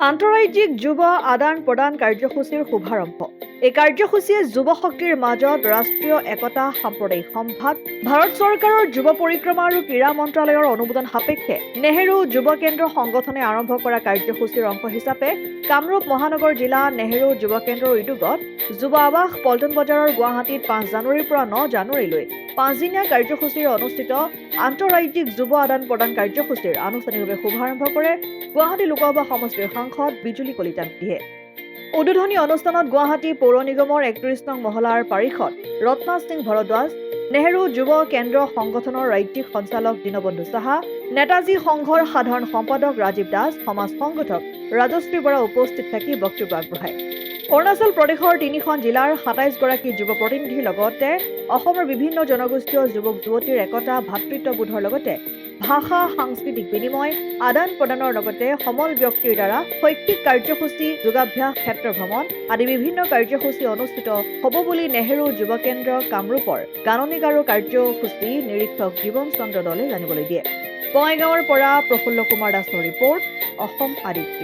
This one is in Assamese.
আন্তঃৰাজ্যিক যুৱ আদান প্ৰদান কাৰ্যসূচীৰ শুভাৰম্ভ। এই কাৰ্যসূচীয়ে যুৱ শক্তিৰ মাজত ৰাষ্ট্ৰীয় একতা, সাম্প্ৰদায়িক সম্ভাদ, ভাৰত চৰকাৰৰ যুৱ পৰিক্ৰমা আৰু ক্ৰীড়া মন্ত্ৰালয়ৰ অনুমোদন সাপেক্ষে নেহেৰু যুৱ কেন্দ্ৰ সংগঠনে আৰম্ভ কৰা কাৰ্যসূচীৰ অংশ হিচাপে কামৰূপ মহানগৰ জিলা নেহেৰু যুৱ কেন্দ্ৰৰ উদ্যোগত যুৱ আৱাস পল্টন বজাৰৰ গুৱাহাটীত 5 জানুৱাৰীৰ পৰা 9 জানুৱাৰীলৈ 5 দিনীয়া কাৰ্যসূচীৰ অনুষ্ঠিত আন্তঃৰাজ্যিক যুৱ আদান প্ৰদান কাৰ্যসূচীৰ আনুষ্ঠানিকভাৱে শুভাৰম্ভ কৰে গুৱাহাটী লোকসভা সমষ্টিৰ সাংসদ বিজুলী কলিতা মেধিয়ে। উদ্বোধনী অনুষ্ঠানত গুৱাহাটী পৌৰ নিগমৰ 31 নং মহলাৰ পাৰিষদ ৰত্না সিং ভৰদ্বাজ, নেহেৰু যুৱ কেন্দ্ৰ সংগঠনৰ ৰাজ্যিক সঞ্চালক দীনবন্ধু সাহা, নেতাজী সংঘৰ সাধাৰণ সম্পাদক ৰাজীৱ দাস, সমাজ সংগঠক ৰাজশ্ৰী বৰা উপস্থিত থাকি বক্তব্য আগবঢ়ায়। অৰুণাচল প্ৰদেশৰ 3খন জিলাৰ 27 গৰাকী যুৱ প্ৰতিনিধিৰ লগতে অসমৰ বিভিন্ন জনগোষ্ঠীয় যুৱক-যুৱতীৰ একতা, ভাতৃত্ববোধৰ লগতে ভাষা, সাংস্কৃতিক বিনিময়, আদান প্ৰদানৰ লগতে সমল ব্যক্তিৰ দ্বাৰা শৈক্ষিক কাৰ্যসূচী, যোগাভ্যাস, ক্ষেত্ৰ ভ্ৰমণ আদি বিভিন্ন কাৰ্যসূচী অনুষ্ঠিত হ'ব বুলি নেহেৰু যুৱ কেন্দ্ৰ কামৰূপৰ গাণনিক আৰু কাৰ্যসূচী নিৰীক্ষক জীৱন চন্দ্ৰ দলে জানিবলৈ দিয়ে। বঙাইগাঁৱৰ পৰা প্ৰফুল্ল কুমাৰ দাসৰ ৰিপৰ্ট, অসম আদিত্য।